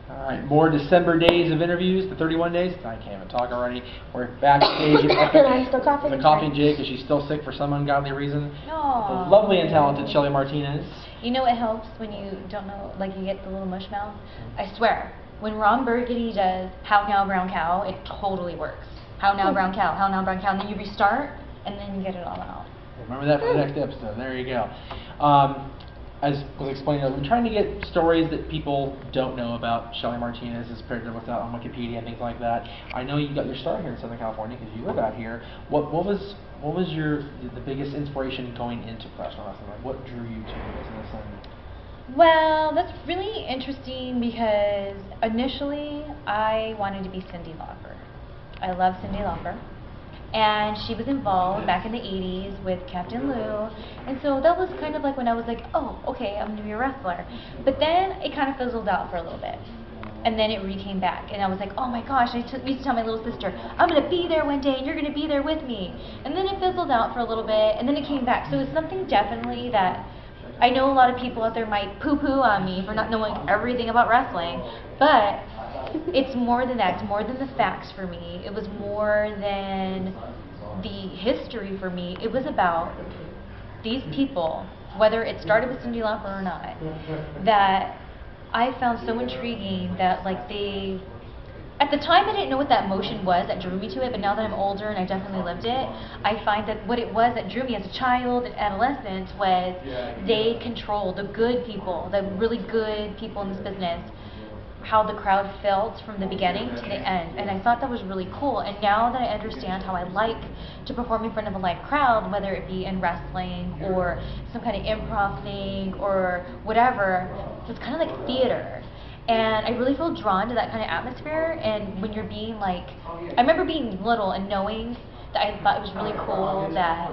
All right, more December days of interviews, the 31 days. I can't even talk already. We're backstage at I'm still coughing. the Coffee and Jade because she's still sick for some ungodly reason. Aww. The lovely and talented Shelly Martinez. You know what helps when you don't know, like you get the little mush mouth? I swear, when Ron Burgundy does How Now Brown Cow, it totally works. How Now Brown Cow, How Now Brown Cow, and then you restart, and then you get it all out. Remember that for the next episode. There you go. As was explained, we're trying to get stories that people don't know about Shelly Martinez as compared to what's out on Wikipedia and things like that. I know you got your start here in Southern California because you live out here. What was the biggest inspiration going into professional wrestling? Like, what drew you to the business? Well, that's really interesting because initially I wanted to be Cyndi Lauper. I love Cyndi Lauper. And she was involved back in the 80s with Captain Lou. And so that was kind of like when I was like, oh, okay, I'm going to be a wrestler. But then it kind of fizzled out for a little bit. And then it came back. And I was like, oh my gosh, I used to tell my little sister, I'm going to be there one day and you're going to be there with me. And then it fizzled out for a little bit. And then it came back. So it's something definitely that I know a lot of people out there might poo-poo on me for not knowing everything about wrestling. But it's more than that. It's more than the facts for me. It was more than the history for me. It was about these people, whether it started with Cyndi Lauper or not, that I found so intriguing that like they, at the time I didn't know what that emotion was that drew me to it, but now that I'm older and I definitely lived it, I find that what it was that drew me as a child and adolescent was they controlled the good people, the really good people in this business, how the crowd felt from the beginning to the end, and I thought that was really cool. And now that I understand how I like to perform in front of a live crowd, whether it be in wrestling or some kind of improv thing or whatever, it's kind of like theater. And I really feel drawn to that kind of atmosphere. And when you're being like, I remember being little and knowing that I thought it was really cool that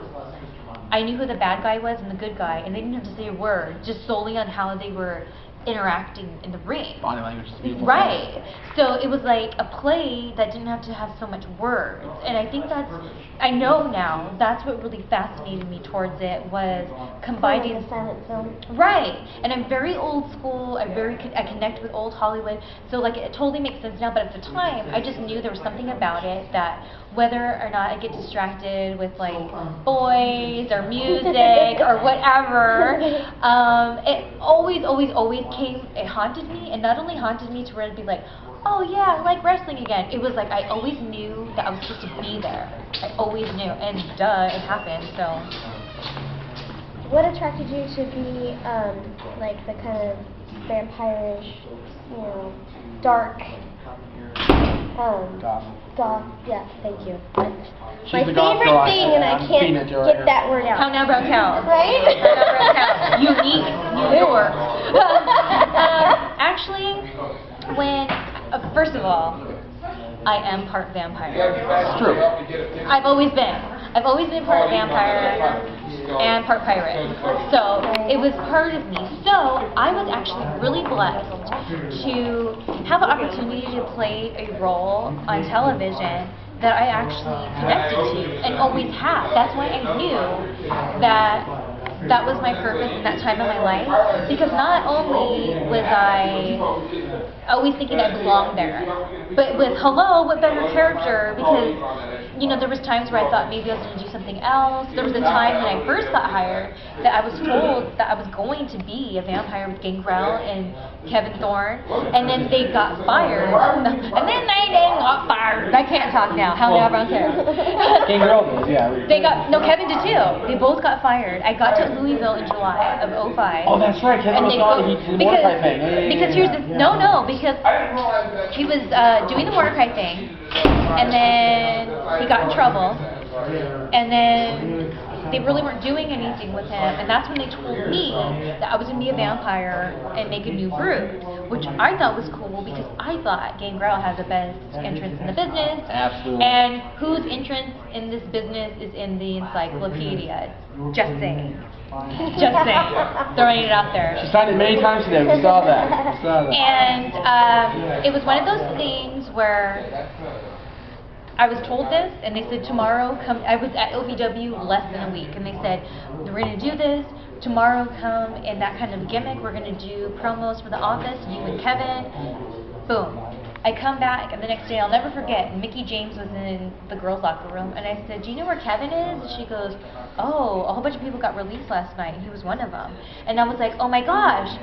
I knew who the bad guy was and the good guy, and they didn't have to say a word, just solely on how they were interacting in the ring. Body language is beautiful. Right. So it was like a play that didn't have to have so much words. And I think that's, I know now, that's what really fascinated me towards it was combining. Like a silent film. Right. And I'm very old school. I connect with old Hollywood. So like it totally makes sense now. But at the time, I just knew there was something about it that whether or not I get distracted with like boys or music or whatever, it always came, it haunted me, and not only haunted me to where it'd be like, oh yeah, I like wrestling again. It was like I always knew that I was supposed to be there. I always knew, and duh, it happened, so. What attracted you to be like the kind of vampire-ish, you know, dark, goth, yeah, thank you. My favorite thing, and I can't get that word out. How Now Brown Cow. Right? How Now Brown Cow. Unique, New York. Actually, when, first of all, I am part vampire. It's true. I've always been part vampire and part pirate. So it was part of me. So I was actually really blessed to have an opportunity to play a role on television that I actually connected to and always have. That's why I knew that was my purpose in that time of my life, because not only was I always thinking I belonged there, but with hello, what better character, because you know, there was times where I thought maybe I was going to do something else. There was a time when I first got hired that I was told that I was going to be a vampire with Gangrel and Kevin Thorne, and then they got fired. And then they got fired. I can't talk now. How now, Brown hair? Gangrel does, yeah. Kevin did too. They both got fired. I got to Louisville in July of '05. Oh, that's right. Kevin was on the Mordecai thing. Because here's the because he was doing the Mordecai thing, and then he got in trouble, and then they really weren't doing anything with him, and that's when they told me that I was going to be a vampire and make a new brood, which I thought was cool because I thought Gangrel has the best entrance in the business. Absolutely. And whose entrance in this business is in the encyclopedia? Just saying. Just saying. Throwing it out there. She signed it many times today. We saw that. And it was one of those things where I was told this, and they said tomorrow come. I was at OVW less than a week, and they said we're going to do this. tomorrow come in that kind of gimmick. We're going to do promos for The Office, you and Kevin. Boom. I come back, and the next day, I'll never forget, Mickey James was in the girls' locker room, and I said, do you know where Kevin is? And she goes, oh, a whole bunch of people got released last night, and he was one of them. And I was like, oh my gosh,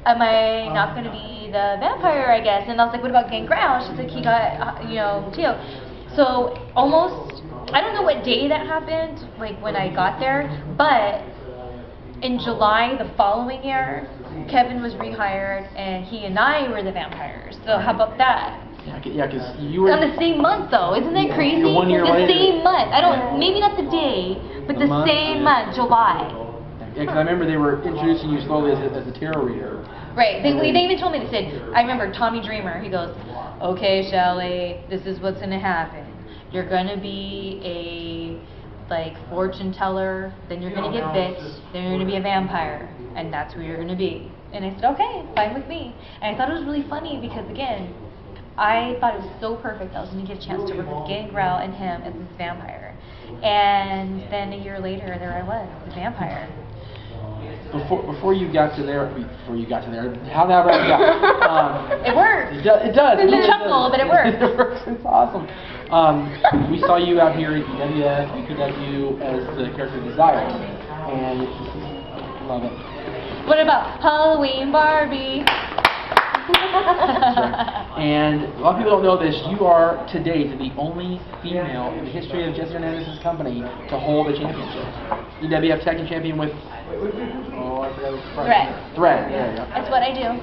am I not going to be the vampire, I guess? And I was like, what about Gangrel? She's like, he got, Tio. So almost, I don't know what day that happened, like when I got there, but in July the following year, Kevin was rehired, and he and I were the vampires. So how about that? Yeah, because you were on the same month, though. Isn't that crazy? You're 1 year the later. Same month. I don't. Maybe not the day, but the same month, July. Yeah, because I remember they were introducing you slowly as a tarot reader. Right. They even told me. They said, I remember Tommy Dreamer. He goes, "Okay, Shelly, this is what's gonna happen. You're gonna be a fortune teller. Then you're gonna get bit. Then you're gonna be a vampire, and that's who you're gonna be." And I said, "Okay, fine with me." And I thought it was really funny because again, I thought it was so perfect. I was going to get a chance to work with Gangrel and him as this vampire. And then a year later, there I was, the vampire. Before you got to there, how that wrapped up? It worked. It does. It's a chuckle, but it works. It works. It's awesome. We saw you out here at WWF, BPW as the character Desire, and love it. What about Halloween Barbie? And a lot of people don't know this. You are today the only female in the history of Jesse Hernandez's company to hold a championship. EWF Tag Team Champion with Thread. There you go. That's what I do.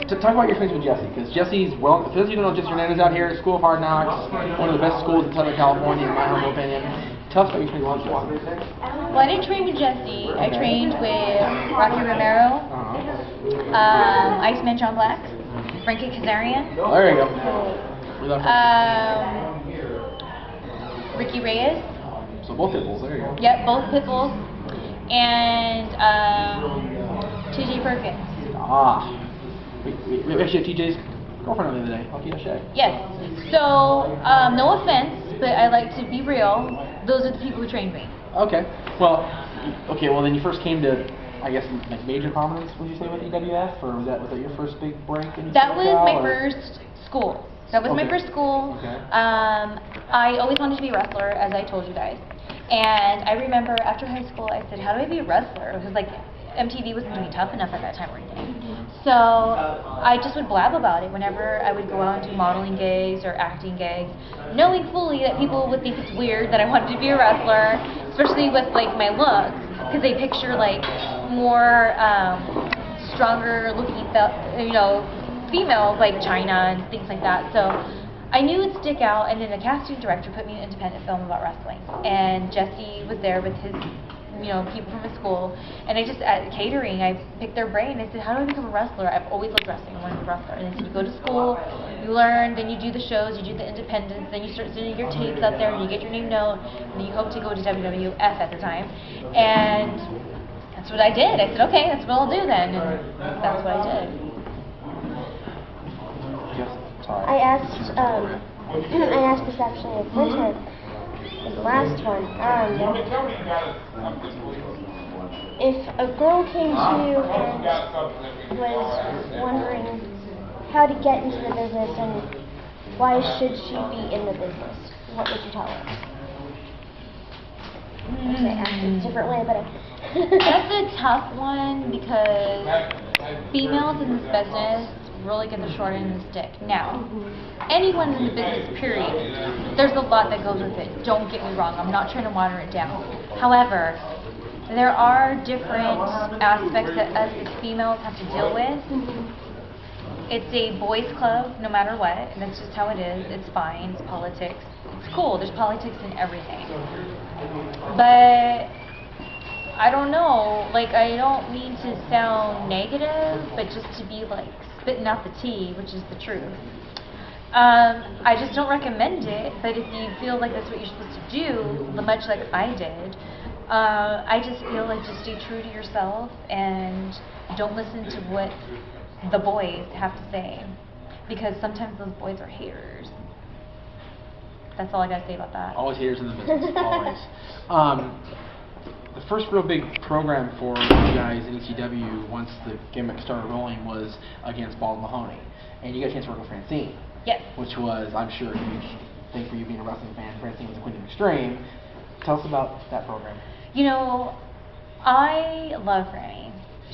To talk about your experience with Jesse, because Jesse's for those of you who don't know Jesse Hernandez out here, School of Hard Knocks, one of the best schools in Southern California, in my humble opinion. Tell us about your experience with Jesse. Well, I didn't train with Jesse. I trained with Rocky Romero, Iceman John Black, Frankie Kazarian. Oh, there you go. We love Ricky Reyes. So both Pitbulls, there you go. Yep, both Pitbulls. And TJ Perkins. We actually had TJ's girlfriend on the other day. Lucky O'Shea. Yes. So, no offense, but I like to be real. Those are the people who trained me. Okay. Well, then you first came to, I guess, like major prominence, would you say, with EWF? Or was that your first big break? That was my first school. That was my first school. Okay. I always wanted to be a wrestler, as I told you guys. And I remember after high school, I said, how do I be a wrestler? It was like, MTV wasn't doing tough enough at that time or anything. So I just would blab about it whenever I would go out and do modeling gigs or acting gigs, knowing fully that people would think it's weird that I wanted to be a wrestler, especially with like my look, because they picture like more stronger looking, females like China and things like that. So I knew it'd stick out, and then the casting director put me in an independent film about wrestling, and Jesse was there with his people from his school, and I just, at catering, I picked their brain. I said, how do I become a wrestler? I've always loved wrestling. I want to be a wrestler. And they said, you go to school, you learn, then you do the shows, you do the independents, then you start sending your tapes out there, and you get your name known, and then you hope to go to WWF at the time. And that's what I did. I said, okay, that's what I'll do then, and that's what I did. I asked this actually at winter. The last one. If a girl came to you and was wondering how to get into the business and why should she be in the business, what would you tell her? Actually, I asked it a different way, but that's a tough one because females in this business really get the short end of the stick. Now, anyone in the business, period, there's a lot that goes with it. Don't get me wrong. I'm not trying to water it down. However, there are different aspects that us as females have to deal with. It's a boys' club, no matter what, and that's just how it is. It's fine. It's politics. It's cool. There's politics in everything. But I don't know. I don't mean to sound negative, but just to be spitting out the tea, which is the truth. I just don't recommend it, but if you feel like that's what you're supposed to do, much like I did, I just feel like just stay true to yourself and don't listen to what the boys have to say, because sometimes those boys are haters. That's all I gotta say about that. Always haters in the business, always. the first real big program for you guys in ECW once the gimmick started rolling was against Bald Mahoney, and you got a chance to work with Francine. Yes. Which was, I'm sure, a huge thing for you being a wrestling fan. Francine was the Queen of Extreme. Tell us about that program. You know, I love Franny.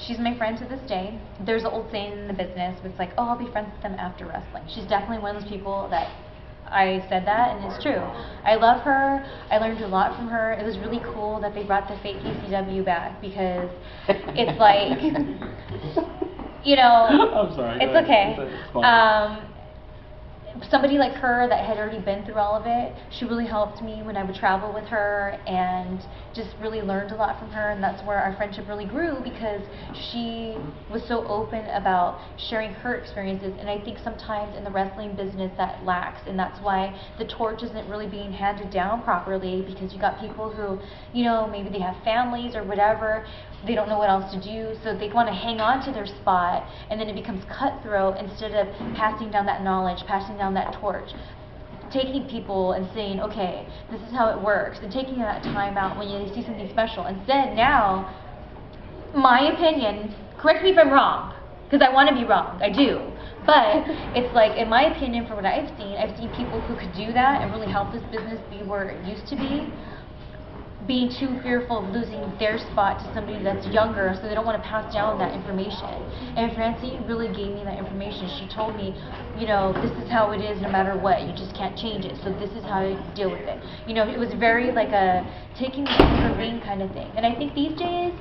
She's my friend to this day. There's an old saying in the business, it's like, oh, I'll be friends with them after wrestling. She's definitely one of those people that I said that, and it's true. I love her. I learned a lot from her. It was really cool that they brought the fake ECW back because it's like, you know, I'm sorry. it's okay. Somebody like her that had already been through all of it, she really helped me when I would travel with her and just really learned a lot from her, and that's where our friendship really grew because she was so open about sharing her experiences, and I think sometimes in the wrestling business that lacks, and that's why the torch isn't really being handed down properly because you got people who, you know, maybe they have families or whatever, they don't know what else to do, so they want to hang on to their spot, and then it becomes cutthroat instead of passing down that knowledge, passing down that torch, taking people and saying, okay, this is how it works, and taking that time out when you see something special. Instead, now, my opinion, correct me if I'm wrong, because I want to be wrong, I do, but it's like, in my opinion, from what I've seen people who could do that and really help this business be where it used to be, being too fearful of losing their spot to somebody that's younger, so they don't want to pass down that information. And Francine really gave me that information. She told me, you know, this is how it is no matter what. You just can't change it. So this is how you deal with it. You know, it was very like a taking me under the wing kind of thing. And I think these days,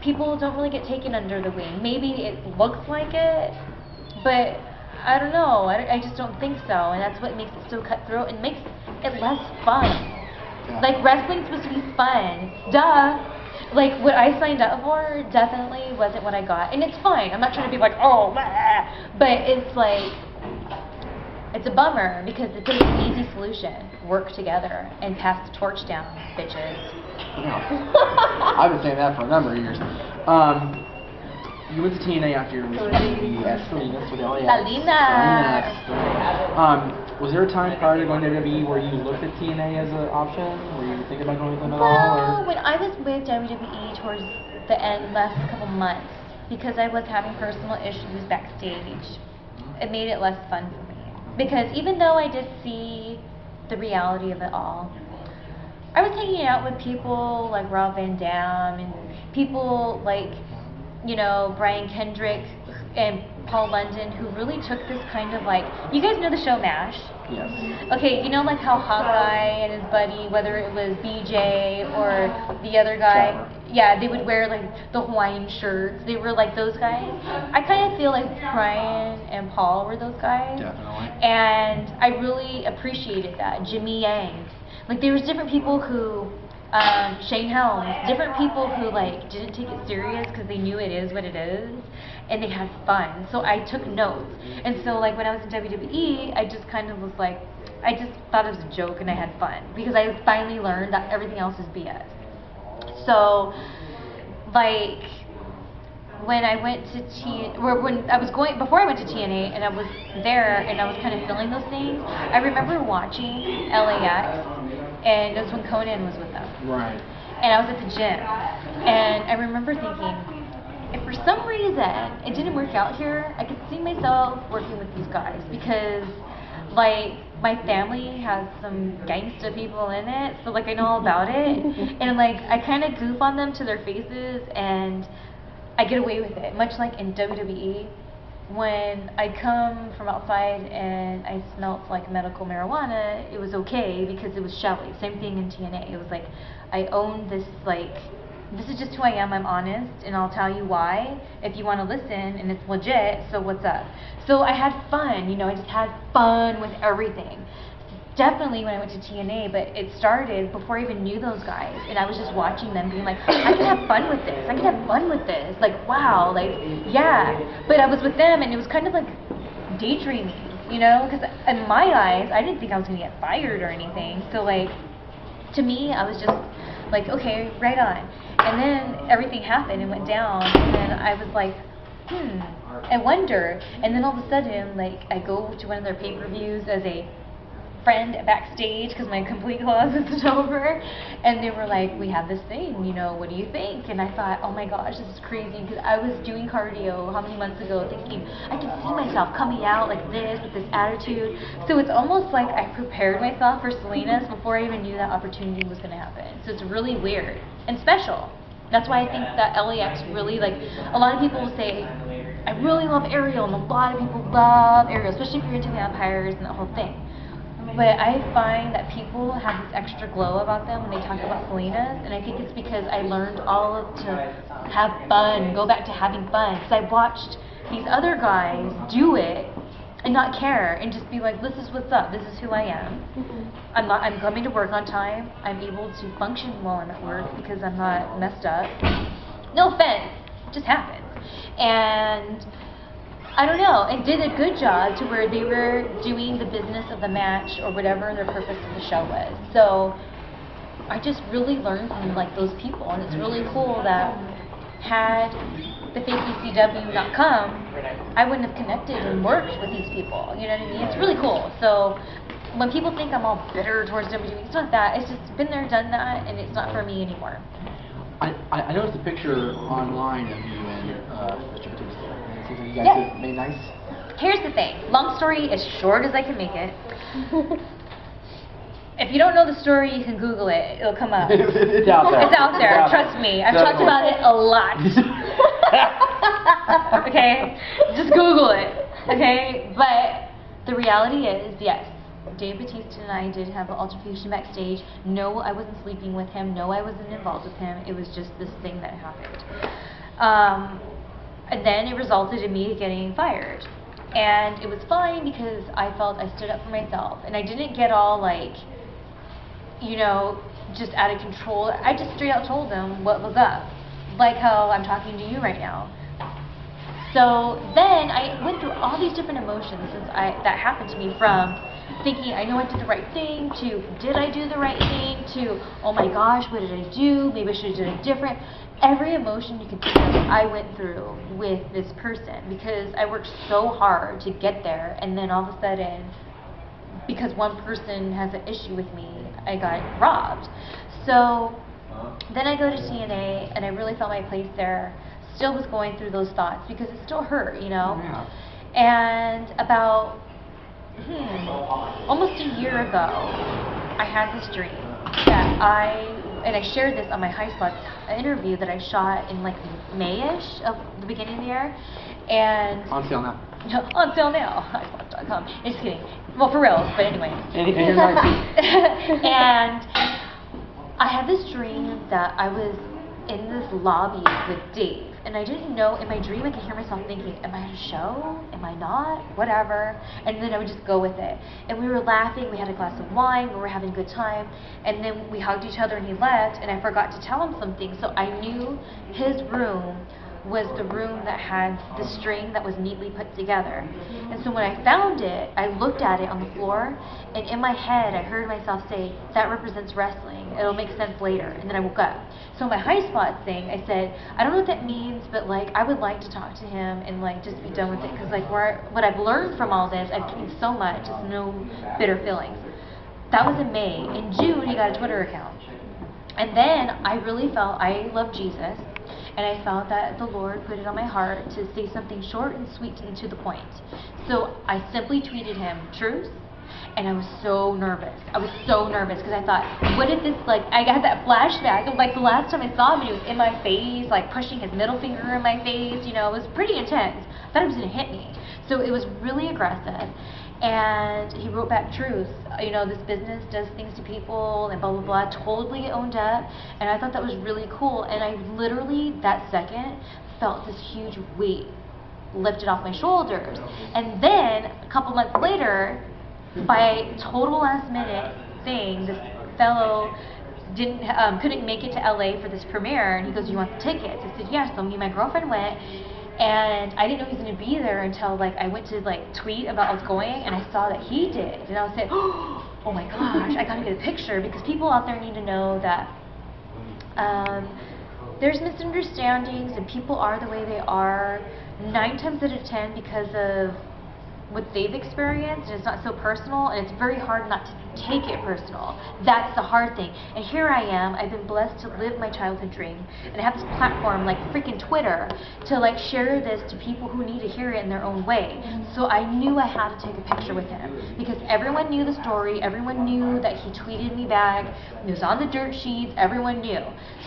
people don't really get taken under the wing. Maybe it looks like it, but I don't know. I just don't think so. And that's what makes it so cutthroat and makes it less fun. Like, wrestling's supposed to be fun. Duh. Like, what I signed up for definitely wasn't what I got. And it's fine. I'm not trying to be like, oh, blah. But it's like, it's a bummer because it's an easy solution. Work together and pass the torch down, bitches. Yeah. I've been saying that for a number of years. You went to TNA after your recent at Salinas with LAX. Salinas. Was there a time prior to going to WWE where you looked at TNA as an option? Were you thinking about going with them at all? Well, when I was with WWE towards the end, last couple months, because I was having personal issues backstage, it made it less fun for me. Because even though I did see the reality of it all, I was hanging out with people like Rob Van Dam and people like, you know, Brian Kendrick and Paul London, who really took this kind of like, you guys know the show MASH? Yes. Okay, you know like how Hawkeye and his buddy, whether it was BJ or the other guy, yeah, they would wear like the Hawaiian shirts. They were like those guys. I kind of feel like Brian and Paul were those guys. Definitely. And I really appreciated that. Jimmy Yang. Like there was different people who, Shane Helms, different people who like didn't take it serious because they knew it is what it is, and they had fun. So I took notes, and so like when I was in WWE, I just kind of was like, I just thought it was a joke and I had fun because I finally learned that everything else is BS. So like when I went to before I went to TNA and I was there and I was kind of feeling those things, I remember watching LAX. And that's when Conan was with them. Right. And I was at the gym. And I remember thinking, if for some reason it didn't work out here, I could see myself working with these guys. Because, like, my family has some gangsta people in it. So, like, I know all about it. And, like, I kind of goof on them to their faces. And I get away with it. Much like in WWE. When I come from outside and I smelled like medical marijuana, it was okay because it was Shelly. Same thing in TNA. It was like, I own this, like, this is just who I am, I'm honest, and I'll tell you why if you want to listen, and it's legit, so what's up? So I had fun, you know, I just had fun with everything. Definitely when I went to TNA, but it started before I even knew those guys, and I was just watching them being like, I can have fun with this, I can have fun with this, like, wow, like, yeah. But I was with them, and it was kind of like daydreaming, you know, because in my eyes, I didn't think I was going to get fired or anything, so like, to me, I was just like, okay, right on. And then everything happened and went down, and then I was like, I wonder, and then all of a sudden, like, I go to one of their pay-per-views as a friend backstage because my complete closet is over, and they were like, we have this thing, you know, what do you think? And I thought, oh my gosh, this is crazy, because I was doing cardio how many months ago thinking I can see myself coming out like this with this attitude. So it's almost like I prepared myself for Salinas before I even knew that opportunity was going to happen. So it's really weird and special. That's why I think that LAX really, like, a lot of people will say, I really love Ariel, and a lot of people love Ariel, especially if you're into vampires and that whole thing. But I find that people have this extra glow about them when they talk about Salinas, and I think it's because I learned to have fun, go back to having fun, because I watched these other guys do it and not care and just be like, this is what's up, this is who I am. I'm coming to work on time, I'm able to function while I'm at work because I'm not messed up. No offense, it just happens. And I don't know, it did a good job to where they were doing the business of the match or whatever their purpose of the show was. So I just really learned from like those people, and it's really cool that had the fake ECW not come, I wouldn't have connected and worked with these people. You know what I mean? It's really cool. So when people think I'm all bitter towards WWE, it's not that. It's just been there, done that, and it's not for me anymore. I noticed a picture online of you and Mr. Batista. It seems like you guys have made nice. Here's the thing. Long story as short as I can make it. If you don't know the story, you can Google it. It'll come up. It's out there. It's out there. Trust me. I've talked about it a lot. Okay? Just Google it. Okay? But the reality is, yes, Jade Batista and I did have an altercation backstage. No, I wasn't sleeping with him. No, I wasn't involved with him. It was just this thing that happened. And then it resulted in me getting fired. And it was fine because I felt I stood up for myself. And I didn't get all like, you know, just out of control. I just straight out told them what was up. Like how I'm talking to you right now. So then I went through all these different emotions since that happened to me, from thinking I know I did the right thing, to did I do the right thing, to oh my gosh, what did I do? Maybe I should have done it different. Every emotion you could think of, I went through with this person because I worked so hard to get there, and then all of a sudden, because one person has an issue with me, I got robbed. So then I go to TNA, and I really felt my place there. Still was going through those thoughts because it still hurt, you know. Yeah. And about almost a year ago, I had this dream that I shared this on my High Spots interview that I shot in like May-ish of the beginning of the year. And On sale now. on sale now, highspots.com. Just kidding. Well, for real, but anyway. And you're nice. And I had this dream that I was in this lobby with Dave, and I didn't know, in my dream I could hear myself thinking, am I at a show? Am I not? Whatever. And then I would just go with it. And we were laughing, we had a glass of wine, we were having a good time, and then we hugged each other and he left, and I forgot to tell him something, so I knew his room was the room that had the string that was neatly put together. And so when I found it, I looked at it on the floor, and in my head I heard myself say, that represents wrestling, it'll make sense later. And then I woke up. So my High Spots thing, I said, I don't know what that means, but like I would like to talk to him and like just be done with it, because like what I've learned from all this, I've gained so much, just no bitter feelings. That was in May. In June, he got a Twitter account. And then I really felt I love Jesus, and I felt that the Lord put it on my heart to say something short and sweet and to the point. So I simply tweeted him, truth, and I was so nervous. I was so nervous because I thought, what if this, like, I got that flashback of like the last time I saw him, and he was in my face, like pushing his middle finger in my face, you know, it was pretty intense. I thought he was going to hit me. So it was really aggressive. And he wrote back truth, you know, this business does things to people and blah, blah, blah, totally owned up. And I thought that was really cool. And I literally, that second, felt this huge weight lifted off my shoulders. And then, a couple months later, by total last minute thing, this fellow couldn't make it to LA for this premiere, and he goes, you want the tickets? I said, yes. So me and my girlfriend went. And I didn't know he was going to be there until like I went to like tweet about what's going, and I saw that he did, and I was saying, oh my gosh, I got to get a picture, because people out there need to know that there's misunderstandings and people are the way they are 9 times out of 10 because of what they've experienced, and it's not so personal, and it's very hard not to take it personal. That's the hard thing. And here I am, I've been blessed to live my childhood dream, and I have this platform like freaking Twitter to like share this to people who need to hear it in their own way. So I knew I had to take a picture with him, because everyone knew the story, everyone knew that he tweeted me back, it was on the dirt sheets, everyone knew.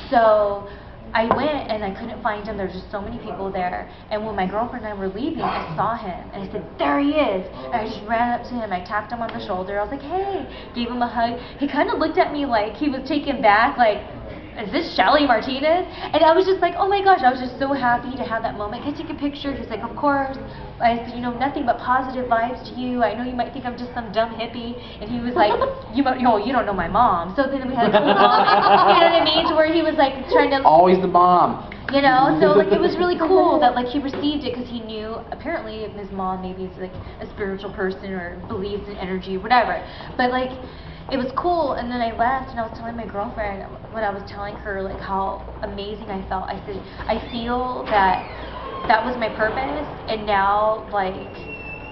So I went and I couldn't find him. There's just so many people there. And when my girlfriend and I were leaving, I saw him and I said, "There he is." And I just ran up to him. I tapped him on the shoulder. I was like, "Hey," gave him a hug. He kind of looked at me like he was taken back, like, "Is this Shelly Martinez?" And I was just like, oh my gosh, I was just so happy to have that moment. "Can I take a picture?" He's like, "Of course." I said, "You know, nothing but positive vibes to you. I know you might think I'm just some dumb hippie." And he was like, you don't know my mom." So then we had a cool moment, you know what I mean? To where he was like trying to... Always the bomb. You know, so like it was really cool that like he received it, because he knew apparently his mom maybe is like a spiritual person or believes in energy or whatever. But like it was cool. And then I left and I was telling my girlfriend, when I was telling her like how amazing I felt, I said, I feel that was my purpose, and now like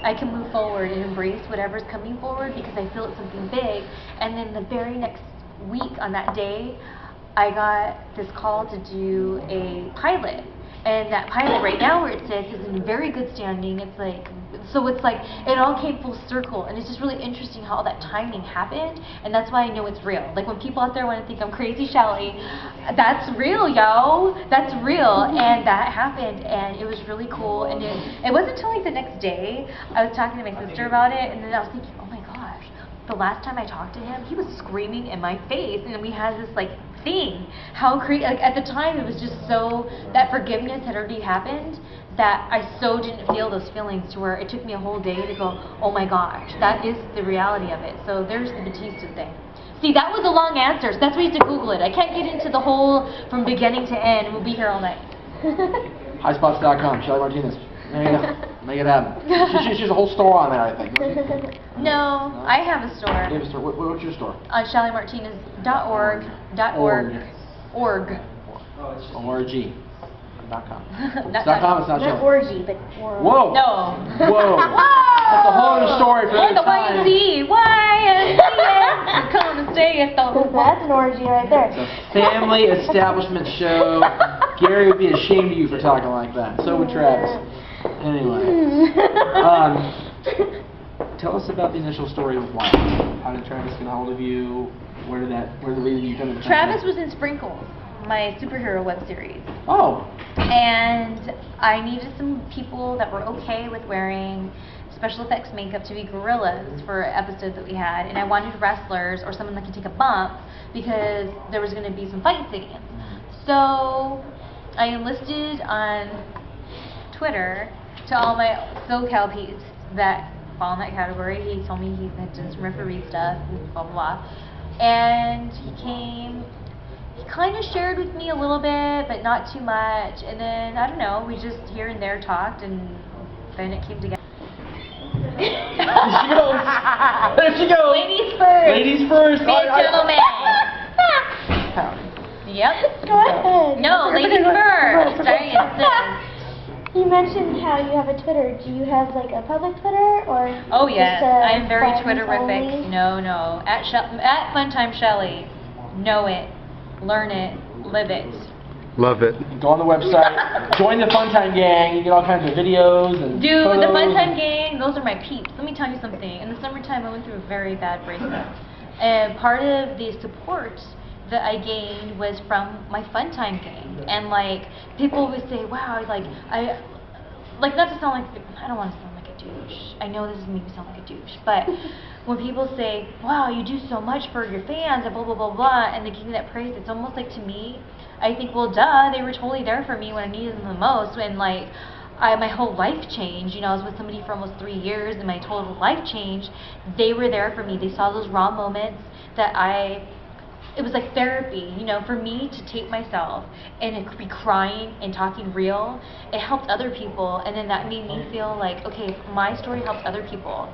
I can move forward and embrace whatever's coming forward, because I feel it's something big. And then the very next week on that day, I got this call to do a pilot. And that pilot right now, where it sits, is in very good standing. It's like, so it's like, it all came full circle. And it's just really interesting how all that timing happened. And that's why I know it's real. Like when people out there want to think I'm crazy Shelly, that's real, yo. That's real. And that happened. And it was really cool. And it wasn't until like the next day, I was talking to my sister about it. And then I was thinking, oh my gosh, the last time I talked to him, he was screaming in my face. And we had this like thing. How crazy, like at the time it was just so, that forgiveness had already happened, that I so didn't feel those feelings, to where it took me a whole day to go, oh my gosh, that is the reality of it. So there's the Batista thing. See, that was a long answer, so that's why you have to Google it. I can't get into the whole from beginning to end. We'll be here all night. Highspots.com, Shelly Martinez. There you go. Make it happen. She has a whole store on there, I think. No, I have a store. You have a store. What's your store? On ShellyMartinez.org. .org. .com. Not .com, it's not Not Shelly. orgy, but org. Whoa. No. Whoa. That's a whole other story for And another the time. YMCA. Come and stay at the... That's an orgy right there. It's a family establishment show. Gary would be ashamed of you for talking like that. So would Travis. Anyway. Tell us about the initial story of Wild. How did Travis get a hold of you? Where did you come to? Travis was in Sprinkles, my superhero web series. Oh. And I needed some people that were okay with wearing special effects makeup to be gorillas for an episode that we had. And I wanted wrestlers or someone that could take a bump, because there was going to be some fight scenes. So I enlisted on Twitter to all my SoCal peeps that fall in that category. He told me he had done some referee stuff, and blah, blah, blah. And he came, he kind of shared with me a little bit, but not too much. And then, I don't know, we just here and there talked, and then it came together. There she goes. There she goes. Ladies first. Ladies first. Big gentlemen. Yep. Go ahead. No, ladies first. I insist. You mentioned how you have a Twitter. Do you have like a public Twitter, or Oh yes, just, I'm very friends Twitterific. only? No. At Funtime Shelly. Know it, learn it, live it. Love it. Go on the website. Join the Funtime Gang. You get all kinds of videos and Dude, photos. the Funtime Gang, those are my peeps. Let me tell you something. In the summertime, I went through a very bad breakup. And part of the support that I gained was from my Funtime Gang. And like, people always say, wow, like, not to sound like, I don't want to sound like a douche. I know this is making me sound like a douche. But when people say, wow, you do so much for your fans and blah, blah, blah, blah, and they give me that praise, it's almost like, to me, I think, well, duh, they were totally there for me when I needed them the most. And like, my whole life changed. You know, I was with somebody for almost 3 years, and my total life changed. They were there for me. They saw those raw moments that it was like therapy, you know, for me to tape myself and be crying and talking real. It helped other people, and then that made me feel like, okay, if my story helps other people,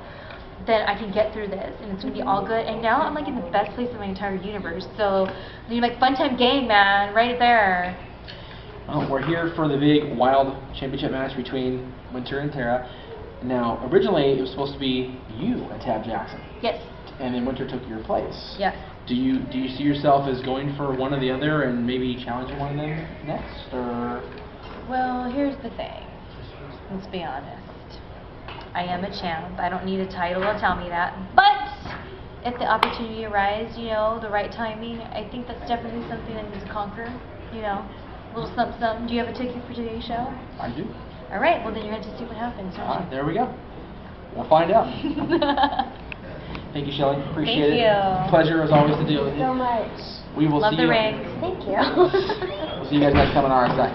then I can get through this, and it's gonna be all good. And now I'm like in the best place in my entire universe. So you're like Funtime Gang, man, right there. We're here for the big Wild Championship match between Winter and Tara. Now, originally it was supposed to be you and Tab Jackson, Yes. and then Winter took your place. Yes. Do you see yourself as going for one or the other and maybe challenging one of them next, or? Well, here's the thing. Let's be honest. I am a champ. I don't need a title to tell me that. But if the opportunity arises, you know, the right timing, I think that's definitely something I need to conquer. You know, a little something, something. Do you have a ticket for today's show? I do. All right. Well, then you're going to see what happens, don't you? There we go. We'll find out. Thank you, Shelly. Appreciate Thank it. you. Pleasure as always to deal with you. So much. We will Love see the you. rings. Thank you. We'll see you guys next time on RSI.